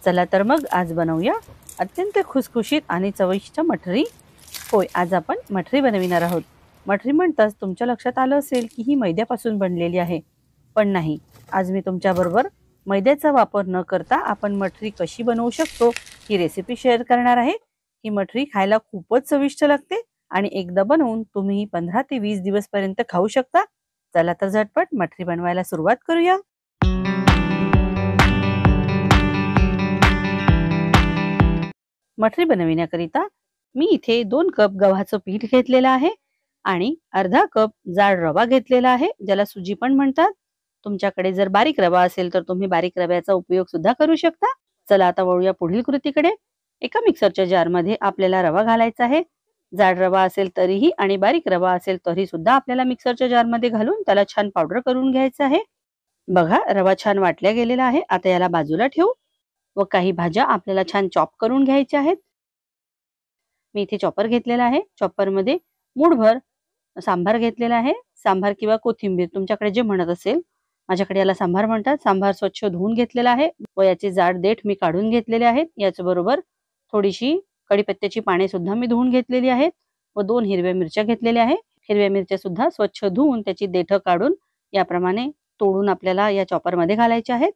चला तर मग आज बनवूया अत्यंत खुसखुशीत आणि चविष्ट मठरी. होय, आज आपण मठरी बनविणार आहोत. मठरी म्हणताच तुमच्या लक्षात आलं असेल की ही मैद्यापासून बनलेली आहे, पण नाही. आज मी तुमच्याबरोबर मैद्याचा वापर न करता आपण मठरी कशी बनवू शकतो ही रेसिपी शेअर करणार आहे. ही मठरी खायला खूपच चविष्ट लागते आणि एकदा बनवून तुम्ही 15 ते 20 दिवस पर्यंत खाऊ शकता. चला तर झटपट मठरी बनवायला सुरुवात करूया. मठरी बनविण्याकरिता मी इथे 2 कप गव्हाचं पीठ घेतलेलं आहे आणि अर्धा कप जाड रवा घेतलेला आहे, ज्याला सुजी पण म्हणतात. तुमच्याकडे जर बारीक रवा असेल तर तुम्ही बारीक रव्याचा उपयोग सुद्धा करू शकता. चला आता वळूया पुढील कृतीकडे. एका मिक्सरच्या जारमध्ये आपल्याला रवा घालायचा आहे. जाड रवा असेल तरीही आणि बारीक रवा असेल तरी सुद्धा आपल्याला मिक्सरच्या जारमध्ये घालून त्याला छान पावडर करून घ्यायचं आहे. बघा, रवा छान वाटल्या गेलेला आहे. आता याला बाजूला ठेवू व काही भाज्या आपल्याला छान चॉप करून घ्यायच्या आहेत. मी इथे चॉपर घेतलेला आहे. चॉपरमध्ये मूठभर सांबार घेतलेला आहे. सांबार किंवा कोथिंबीर तुमच्याकडे जे म्हणत असेल. माझ्याकडे याला सांबार म्हणतात. सांबार स्वच्छ धुवून घेतलेला आहे व याचे जाड देठ मी काढून घेतलेले आहेत. याचबरोबर थोडीशी कढीपत्त्याची पाने सुद्धा मी धुवून घेतलेली आहेत व 2 हिरव्या मिरच्या घेतलेल्या आहेत. हिरव्या मिरच्या सुद्धा स्वच्छ धुवून त्याची देठ काढून याप्रमाणे तोडून आपल्याला या चॉपरमध्ये घालायचे आहेत.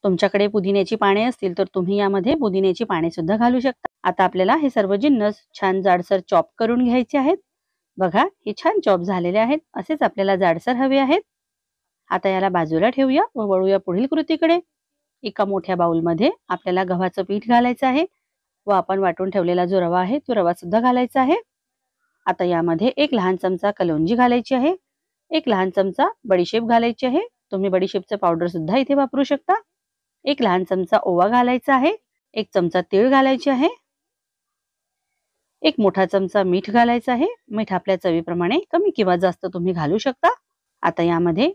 तुमच्याकडे पुदिन्याची पाने असतील तर तुम्ही यामध्ये पुदिन्याची पाने सुद्धा घालू शकता. आता आपल्याला हे सर्व जिन्नस छान जाडसर चॉप करून घ्यायचे आहेत. बघा, हे छान चॉप झालेले आहेत. असेच आपल्याला जाडसर हवे आहेत. आता याला बाजूला ठेवूया व वळूया पुढील कृतीकडे. एका मोठ्या बाउलमध्ये आपल्याला गव्हाचं पीठ घालायचं आहे व आपण वाटून ठेवलेला जो रवा आहे तो रवा सुद्धा घालायचा आहे. आता यामध्ये 1 लहान चमचा कलौंजी घालायची आहे. 1 लहान चमचा बडीशेप घालायची आहे. तुम्ही बडीशेपचं पावडर सुद्धा इथे वापरू शकता. 1 लहान चमचा ओवा घालायचा आहे. 1 चमचा तीळ घालायचे आहे. 1 मोठा चमचा मीठ घालायचं आहे. मीठ आपल्या चवीप्रमाणे कमी किंवा जास्त तुम्ही घालू शकता. आता यामध्ये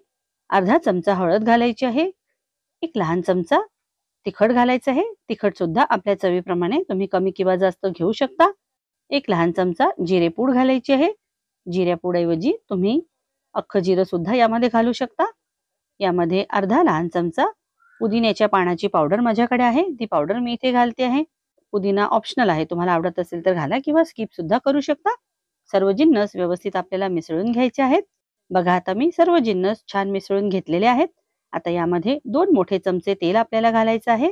अर्धा चमचा हळद घालायची आहे. 1 लहान चमचा तिखट घालायचं आहे. तिखट सुद्धा आपल्या चवीप्रमाणे तुम्ही कमी किंवा जास्त घेऊ शकता. 1 लहान चमचा जिरेपूड घालायची आहे. जिऱ्यापूडऐवजी तुम्ही अख्खं जिरं सुद्धा यामध्ये घालू शकता. यामध्ये अर्धा लहान चमचा पुदिन्याच्या पानाची पावडर माझ्याकडे आहे. ती पावडर मी इथे घालते आहे. पुदिना ऑप्शनल आहे. तुम्हाला आवडत असेल तर घाला किंवा स्किप सुद्धा करू शकता. सर्व जिन्नस व्यवस्थित आपल्याला मिसळून घ्यायचे आहेत. बघा, आता मी सर्व जिन्नस छान मिसळून घेतलेले आहेत. आता यामध्ये 2 मोठे चमचे तेल आपल्याला घालायचं आहे.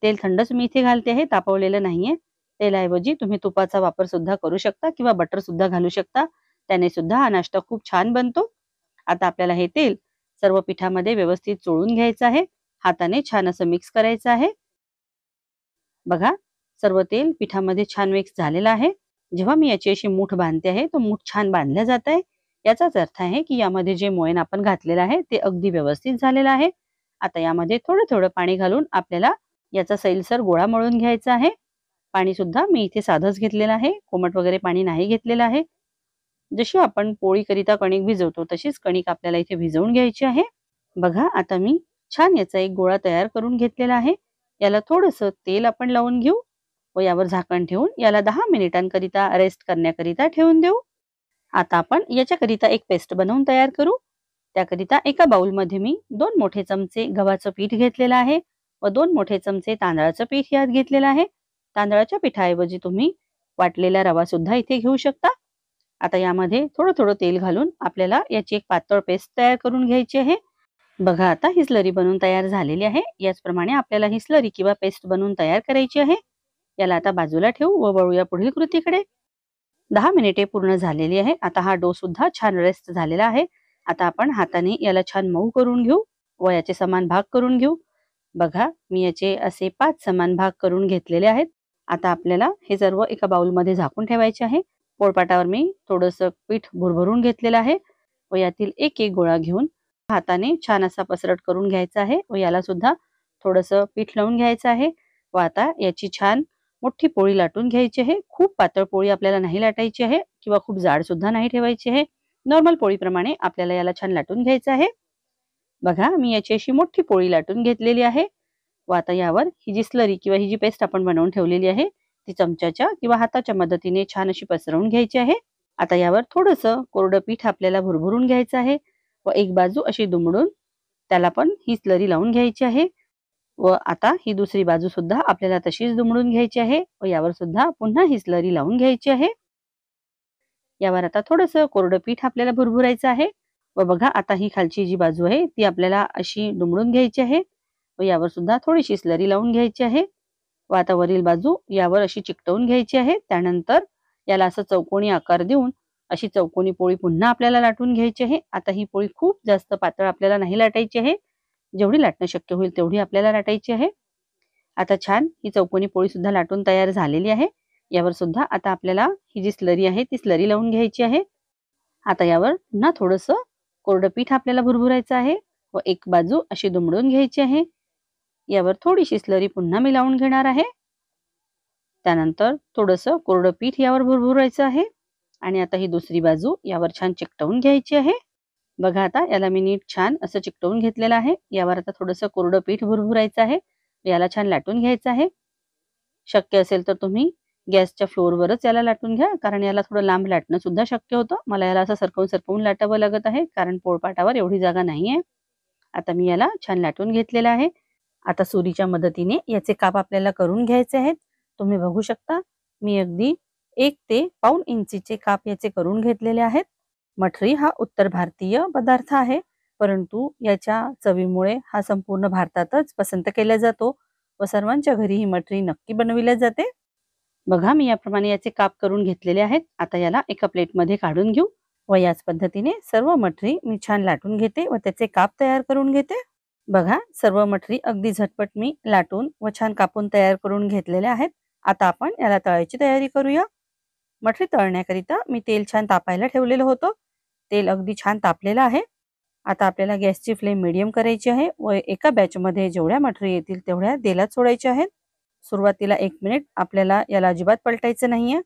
तेल थंडच मी इथे घालते आहे, तापवलेलं नाहीये. तेलाऐवजी तुम्ही तुपाचा वापर सुद्धा करू शकता किंवा बटर सुद्धा घालू शकता. त्याने सुद्धा हा नाश्ता खूप छान बनतो. आता आपल्याला हे तेल सर्व पिठामध्ये व्यवस्थित चोळून घ्यायचं आहे. हाताने छान असं मिक्स करायचं आहे. बघा, सर्व तेल पिठामध्ये छान मिक्स झालेलं आहे. जेव्हा मी याची अशी मूठ बांधते आहे तो मूठ छान बांधल्या जात आहे. याचाच अर्थ आहे की यामध्ये जे मोयन आपण घातलेलं आहे ते अगदी व्यवस्थित झालेलं आहे. आता यामध्ये थोडं थोडं पाणी घालून आपल्याला याचा सैलसर गोळा मळून घ्यायचा आहे. पाणी सुद्धा मी इथे साधंच घेतलेलं आहे. कोमट वगैरे पाणी नाही घेतलेलं आहे. जशी आपण पोळीकरिता कणिक भिजवतो तशीच कणिक आपल्याला इथे भिजवून घ्यायची आहे. बघा, आता मी छान याचा एक गोळा तयार करून घेतलेला आहे. याला थोडंसं तेल आपण लावून घेऊ व यावर झाकण ठेवून याला 10 मिनिटांकरिता रेस्ट करण्याकरिता ठेवून देऊ. आता आपण याच्याकरिता एक पेस्ट बनवून तयार करू. त्याकरिता एका बाउलमध्ये मी 2 मोठे चमचे गव्हाचं पीठ घेतलेलं आहे व 2 मोठे चमचे तांदळाचं पीठ यात घेतलेलं आहे. तांदळाच्या पिठाऐवजी तुम्ही वाटलेला रवा सुद्धा इथे घेऊ शकता. आता यामध्ये थोडं थोडं तेल घालून आपल्याला याची एक पातळ पेस्ट तयार करून घ्यायची आहे. बघा, आता ही स्लरी बनवून तयार झालेली आहे. याचप्रमाणे आपल्याला ही स्लरी किंवा पेस्ट बनवून तयार करायची आहे. याला आता बाजूला ठेवू व वळूया पुढील कृतीकडे. 10 मिनिटे पूर्ण झालेली आहे. आता हा डो सुद्धा छान रेस्ट झालेला आहे. आता आपण हाताने याला छान मऊ करून घेऊ व याचे समान भाग करून घेऊ. बघा, मी याचे असे 5 समान भाग करून घेतलेले आहेत. आता आपल्याला हे सर्व एका बाउलमध्ये झाकून ठेवायचे आहे. पोळपाटावर मी थोडंसं पीठ भुरभरून घेतलेलं आहे व यातील एक एक गोळा घेऊन हाताने छान असा पसरट करून घ्यायचा आहे व याला सुद्धा थोडंसं पीठ लावून घ्यायचं आहे व आता याची छान मोठी पोळी लाटून घ्यायची आहे. खूप पातळ पोळी आपल्याला नाही लाटायची आहे किंवा खूप जाड सुद्धा नाही ठेवायची आहे. नॉर्मल पोळीप्रमाणे आपल्याला याला छान लाटून घ्यायचं आहे. बघा, मी याची अशी मोठी पोळी लाटून घेतलेली आहे व आता यावर ही जी स्लरी किंवा ही जी पेस्ट आपण बनवून ठेवलेली आहे ती चमच्याच्या किंवा हाताच्या मदतीने छान अशी पसरवून घ्यायची आहे. आता यावर थोडंसं कोरडं पीठ आपल्याला भुरभुरून घ्यायचं आहे व एक बाजू अशी दुमडून त्याला पण ही स्लरी लावून घ्यायची आहे. व आता ही दुसरी बाजू सुद्धा आपल्याला तशीच दुमडून घ्यायची आहे व यावर सुद्धा पुन्हा ही स्लरी लावून घ्यायची आहे। यावर आता थोडंसं कोरडं पीठ आपल्याला भुरभुरायचं आहे व बघा आता ही खालची जी बाजू आहे ती आपल्याला अशी दुमडून घ्यायची आहे व यावर सुद्धा थोडीशी स्लरी लावून घ्यायची आहे व आता वरील बाजू यावर अशी चिकटवून घ्यायची आहे। त्यानंतर याला असं चौकोनी आकार देऊन अशी चौकोनी पोळी पुन्हा आपल्याला लाटून घ्यायची आहे। आता ही पोळी खूप जास्त पातळ आपल्याला नाही लाटायची आहे, जेवढी लाटणं शक्य होईल तेवढी आपल्याला लाटायची आहे। आता छान ही चौकोनी पोळी सुद्धा लाटून तयार झालेली आहे। यावर सुद्धा आता आपल्याला ही जी स्लरी आहे ती स्लरी लावून घ्यायची आहे। आता यावर पुन्हा थोडंसं कोरडं पीठ आपल्याला भुरभुरायचं आहे व एक बाजू अशी दुमडून घ्यायची आहे। यावर थोडीशी स्लरी पुन्हा मी लावून घेणार आहे। त्यानंतर थोडंसं कोरडं पीठ यावर भुरभुरायचं आहे आणि आता ही दुसरी बाजू यावर छान चिकटवून घ्यायची आहे। बघा आता याला मी नीट छान असं चिकटवून घेतलेलं आहे। यावर आता थोडंसं कोरडं पीठ भुरभुरायचं आहे, याला छान लाटून घ्यायचं आहे। शक्य असेल तर तुम्ही गॅसच्या फ्लोअरवरच याला लाटून घ्या, कारण याला थोडं लांब लाटणं सुद्धा शक्य होतं। मला याला असं सरकवून सरकवून लाटावं लागत आहे, कारण पोळपाटावर एवढी जागा नाहीये। आता मी याला छान लाटून घेतलेलं आहे। आता सुरीच्या मदतीने याचे काप आपल्याला करून घ्यायचे आहेत। तुम्ही बघू शकता मी अगदी 1 ते पाऊण इंचीचे काप याचे करून घेतलेले आहेत। मठरी हा उत्तर भारतीय पदार्थ आहे, परंतु याच्या चवीमुळे हा संपूर्ण भारतातच पसंत केला जातो व सर्वांच्या घरी ही मठरी नक्की बनविली जाते। बघा मी याप्रमाणे याचे काप करून घेतलेले आहेत। आता याला एका प्लेटमध्ये काढून घेऊ व याच पद्धतीने सर्व मठरी मी छान लाटून घेते व त्याचे काप तयार करून घेते। बघा सर्व मठरी अगदी झटपट मी लाटून व छान कापून तयार करून घेतलेल्या आहेत। आता आपण याला तळायची तयारी करूया। मठरी तळण्याकरिता मी तेल छान तापायला ठेवलेलं होतं। तेल अगदी छान तापलेलं आहे। आता आपल्याला गॅसची फ्लेम मीडियम करायची आहे व एका बॅचमध्ये जेवढ्या मठरी येतील तेवढ्या तेलात सोडायच्या आहेत। सुरुवातीला 1 मिनिट आपल्याला याला अजिबात पलटायचं नाहीये।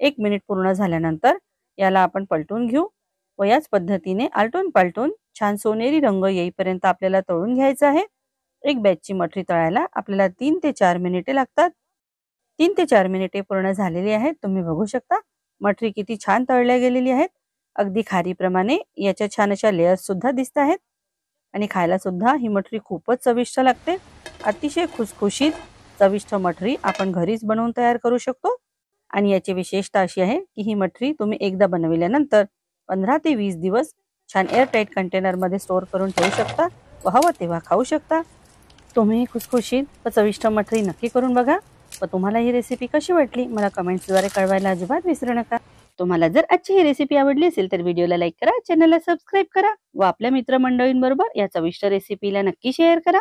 1 मिनिट पूर्ण झाल्यानंतर याला आपण पलटून घेऊ व याच पद्धतीने आलटून पालटून छान सोनेरी रंग येईपर्यंत आपल्याला तळून घ्यायचं आहे। एक बॅचची मठरी तळायला आपल्याला 3 ते 4 मिनिटे लागतात। 3 ते 4 मिनिटे पूर्ण झालेली आहेत। तुम्ही बघू शकता मठरी किती छान तळल्या गेलेली आहेत। अगदी खारीप्रमाणे याच्या छान अशा लेयर्स सुद्धा दिसत आहेत आणि खायला सुद्धा ही मठरी खूपच चविष्ट लागते। अतिशय खुसखुशीत चविष्ट मठरी आपण घरीच बनवून तयार करू शकतो आणि याची विशेषता अशी आहे की ही मठरी तुम्ही एकदा बनविल्यानंतर 15 ते 20 दिवस छान एअरटाईट कंटेनरमध्ये स्टोअर करून ठेवू शकता व हवं तेव्हा खाऊ शकता। तुम्ही खुसखुशीत व चविष्ट मठरी नक्की करून बघा व तुम्हाला ही रेसिपी कशी वाटली मला कमेंट्सद्वारे कळवायला अजिबात विसरू नका। तुम्हाला जर आजची ही रेसिपी आवडली असेल तर व्हिडिओला लाईक करा, चॅनलला सबस्क्राईब करा व आपल्या मित्रमंडळींबरोबर या चविष्ट रेसिपीला नक्की शेअर करा।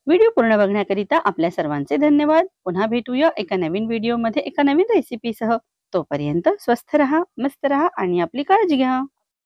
व्हिडिओ पूर्ण बघण्याकरिता आपल्या सर्वांचे धन्यवाद। पुन्हा भेटूया एका नवीन व्हिडिओमध्ये एका नवीन रेसिपीसह। तोपर्यंत स्वस्थ रहा, मस्त रहा आणि आपली काळजी घ्या।